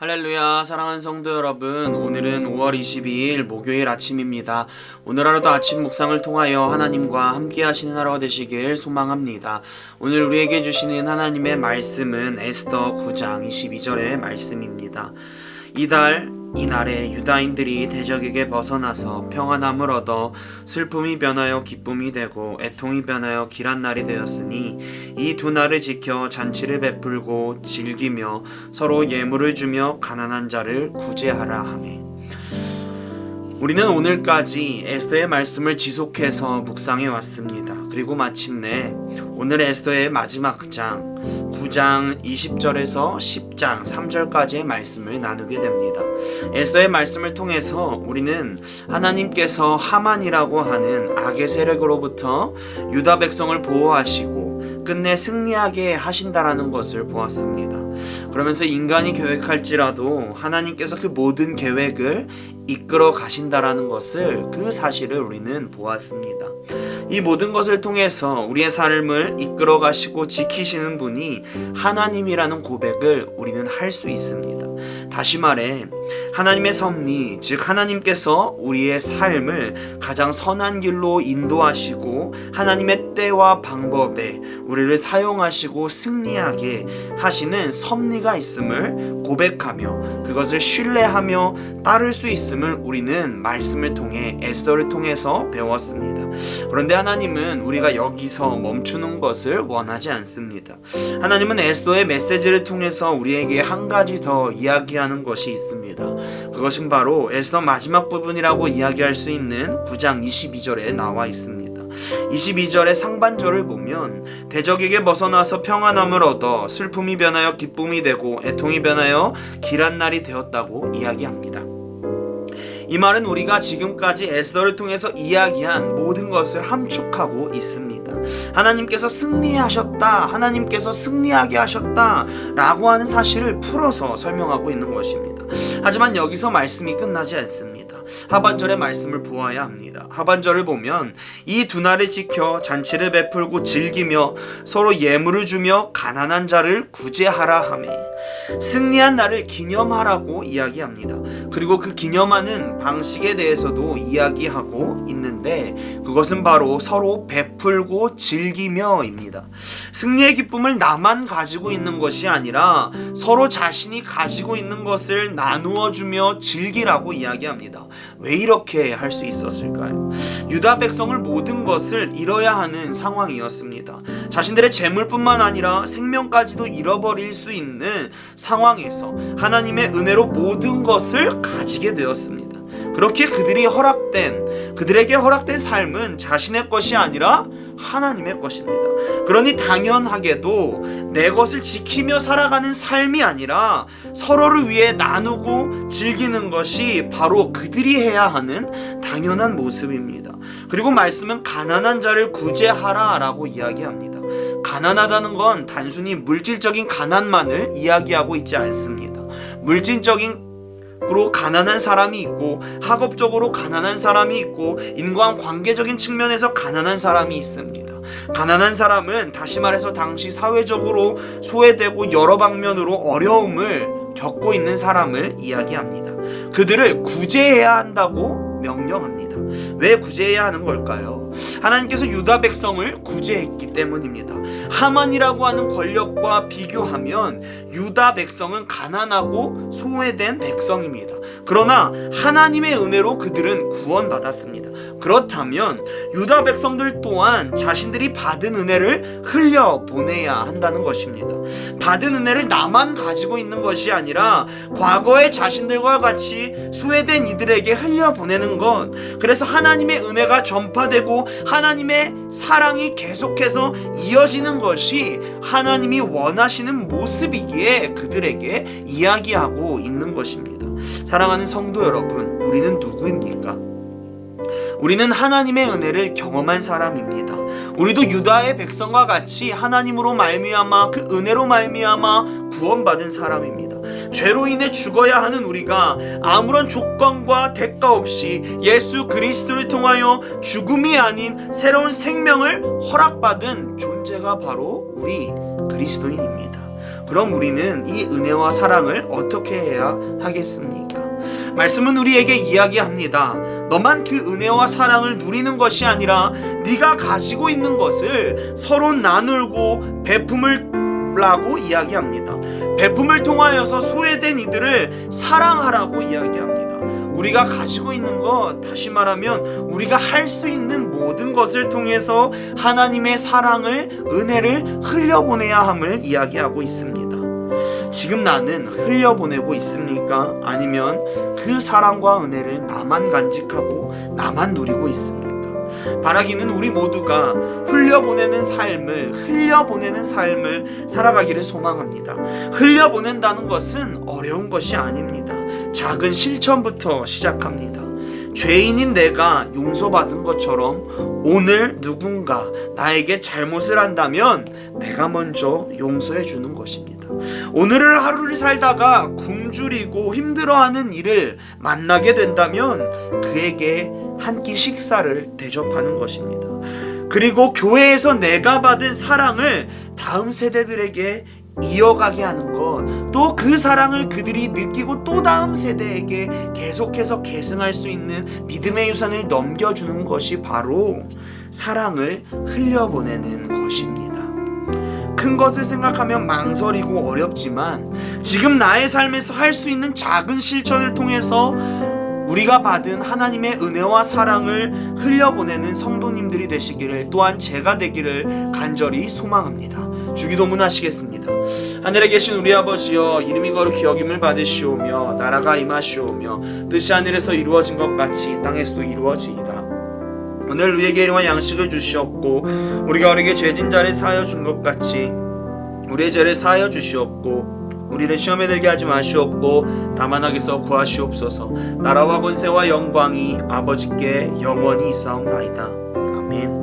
할렐루야, 사랑하는 성도 여러분, 오늘은 5월 22일 목요일 아침입니다. 오늘 하루도 아침 묵상을 통하여 하나님과 함께 하시는 하루가 되시길 소망합니다. 오늘 우리에게 주시는 하나님의 말씀은 에스더 9장 22절의 말씀입니다. 이날에 유다인들이 대적에게 벗어나서 평안함을 얻어 슬픔이 변하여 기쁨이 되고 애통이 변하여 길한 날이 되었으니 이 두 날을 지켜 잔치를 베풀고 즐기며 서로 예물을 주며 가난한 자를 구제하라 하매. 우리는 오늘까지 에스더의 말씀을 지속해서 묵상해 왔습니다. 그리고 마침내 오늘 에스더의 마지막 장 9장 20절에서 10장 3절까지의 말씀을 나누게 됩니다. 에스더의 말씀을 통해서 우리는 하나님께서 하만이라고 하는 악의 세력으로부터 유다 백성을 보호하시고 끝내 승리하게 하신다라는 것을 보았습니다. 그러면서 인간이 계획할지라도 하나님께서 그 모든 계획을 이끌어 가신다라는 것을, 그 사실을 우리는 보았습니다. 이 모든 것을 통해서 우리의 삶을 이끌어 가시고 지키시는 분이 하나님이라는 고백을 우리는 할 수 있습니다. 다시 말해 하나님의 섭리, 즉 하나님께서 우리의 삶을 가장 선한 길로 인도하시고 하나님의 때와 방법에 우리를 사용하시고 승리하게 하시는 섭리가 있음을 고백하며 그것을 신뢰하며 따를 수 있음을 우리는 말씀을 통해 에스더를 통해서 배웠습니다. 그런데 하나님은 우리가 여기서 멈추는 것을 원하지 않습니다. 하나님은 에스더의 메시지를 통해서 우리에게 한 가지 더 이야기하는 것이 있습니다. 그것은 바로 에스더 마지막 부분이라고 이야기할 수 있는 9장 22절에 나와 있습니다. 22절의 상반절을 보면 대적에게 벗어나서 평안함을 얻어 슬픔이 변하여 기쁨이 되고 애통이 변하여 길한 날이 되었다고 이야기합니다. 이 말은 우리가 지금까지 에스더를 통해서 이야기한 모든 것을 함축하고 있습니다. 하나님께서 승리하셨다, 하나님께서 승리하게 하셨다 라고 하는 사실을 풀어서 설명하고 있는 것입니다. 하지만 여기서 말씀이 끝나지 않습니다. 하반절의 말씀을 보아야 합니다. 하반절을 보면 이 두 날을 지켜 잔치를 베풀고 즐기며 서로 예물을 주며 가난한 자를 구제하라 하매, 승리한 날을 기념하라고 이야기합니다. 그리고 그 기념하는 방식에 대해서도 이야기하고 있는데 그것은 바로 서로 베풀고 즐기며입니다. 승리의 기쁨을 나만 가지고 있는 것이 아니라 서로 자신이 가지고 있는 것을 나누어 주며 즐기라고 이야기합니다. 왜 이렇게 할 수 있었을까요? 유다 백성을 모든 것을 잃어야 하는 상황이었습니다. 자신들의 재물뿐만 아니라 생명까지도 잃어버릴 수 있는 상황에서 하나님의 은혜로 모든 것을 가지게 되었습니다. 그렇게 그들에게 허락된 삶은 자신의 것이 아니라 하나님의 것입니다. 그러니 당연하게도 내 것을 지키며 살아가는 삶이 아니라 서로를 위해 나누고 즐기는 것이 바로 그들이 해야 하는 당연한 모습입니다. 그리고 말씀은 가난한 자를 구제하라 라고 이야기합니다. 가난하다는 건 단순히 물질적인 가난만을 이야기하고 있지 않습니다. 물질적인 으로 가난한 사람이 있고 학업적으로 가난한 사람이 있고 인간관계적인 측면에서 가난한 사람이 있습니다. 가난한 사람은 다시 말해서 당시 사회적으로 소외되고 여러 방면으로 어려움을 겪고 있는 사람을 이야기합니다. 그들을 구제해야 한다고 명령합니다. 왜 구제해야 하는 걸까요? 하나님께서 유다 백성을 구제했기 때문입니다. 하만이라고 하는 권력과 비교하면 유다 백성은 가난하고 소외된 백성입니다. 그러나 하나님의 은혜로 그들은 구원받았습니다. 그렇다면 유다 백성들 또한 자신들이 받은 은혜를 흘려보내야 한다는 것입니다. 받은 은혜를 나만 가지고 있는 것이 아니라 과거의 자신들과 같이 소외된 이들에게 흘려보내는 것, 그래서 하나님의 은혜가 전파되고 하나님의 사랑이 계속해서 이어지는 것이 하나님이 원하시는 모습이기에 그들에게 이야기하고 있는 것입니다. 사랑하는 성도 여러분, 우리는 누구입니까? 우리는 하나님의 은혜를 경험한 사람입니다. 우리도 유다의 백성과 같이 하나님으로 말미암아 그 은혜로 말미암아 구원받은 사람입니다. 죄로 인해 죽어야 하는 우리가 아무런 조건과 대가 없이 예수 그리스도를 통하여 죽음이 아닌 새로운 생명을 허락받은 존재가 바로 우리 그리스도인입니다. 그럼 우리는 이 은혜와 사랑을 어떻게 해야 하겠습니까? 말씀은 우리에게 이야기합니다. 너만 그 은혜와 사랑을 누리는 것이 아니라 네가 가지고 있는 것을 서로 나누고 베품을 라고 이야기합니다. 베품을 통하여서 소외된 이들을 사랑하라고 이야기합니다. 우리가 가지고 있는 것, 다시 말하면 우리가 할 수 있는 모든 것을 통해서 하나님의 사랑을, 은혜를 흘려보내야 함을 이야기하고 있습니다. 지금 나는 흘려보내고 있습니까? 아니면 그 사랑과 은혜를 나만 간직하고 나만 누리고 있습니까? 바라기는 우리 모두가 흘려보내는 삶을 살아가기를 소망합니다. 흘려보낸다는 것은 어려운 것이 아닙니다. 작은 실천부터 시작합니다. 죄인인 내가 용서받은 것처럼 오늘 누군가 나에게 잘못을 한다면 내가 먼저 용서해 주는 것입니다. 오늘을 하루를 살다가 굶주리고 힘들어하는 이를 만나게 된다면 그에게 한 끼 식사를 대접하는 것입니다. 그리고 교회에서 내가 받은 사랑을 다음 세대들에게 이어가게 하는 것, 또 그 사랑을 그들이 느끼고 또 다음 세대에게 계속해서 계승할 수 있는 믿음의 유산을 넘겨주는 것이 바로 사랑을 흘려보내는 것입니다. 큰 것을 생각하면 망설이고 어렵지만 지금 나의 삶에서 할 수 있는 작은 실천을 통해서 우리가 받은 하나님의 은혜와 사랑을 흘려보내는 성도님들이 되시기를, 또한 제가 되기를 간절히 소망합니다. 주기도문 하시겠습니다. 하늘에 계신 우리 아버지여, 이름이 거룩히 여김을 받으시오며 나라가 임하시오며 뜻이 하늘에서 이루어진 것 같이 이 땅에서도 이루어지이다. 오늘 우리에게 일용할 양식을 주시옵고 우리가 우리에게 죄진 자를 사하여 준 것 같이 우리의 죄를 사하여 주시옵고 우리를 시험에 들게 하지 마시옵고 다만 악에서 구하시옵소서. 나라와 권세와 영광이 아버지께 영원히 있사옵나이다. 아멘.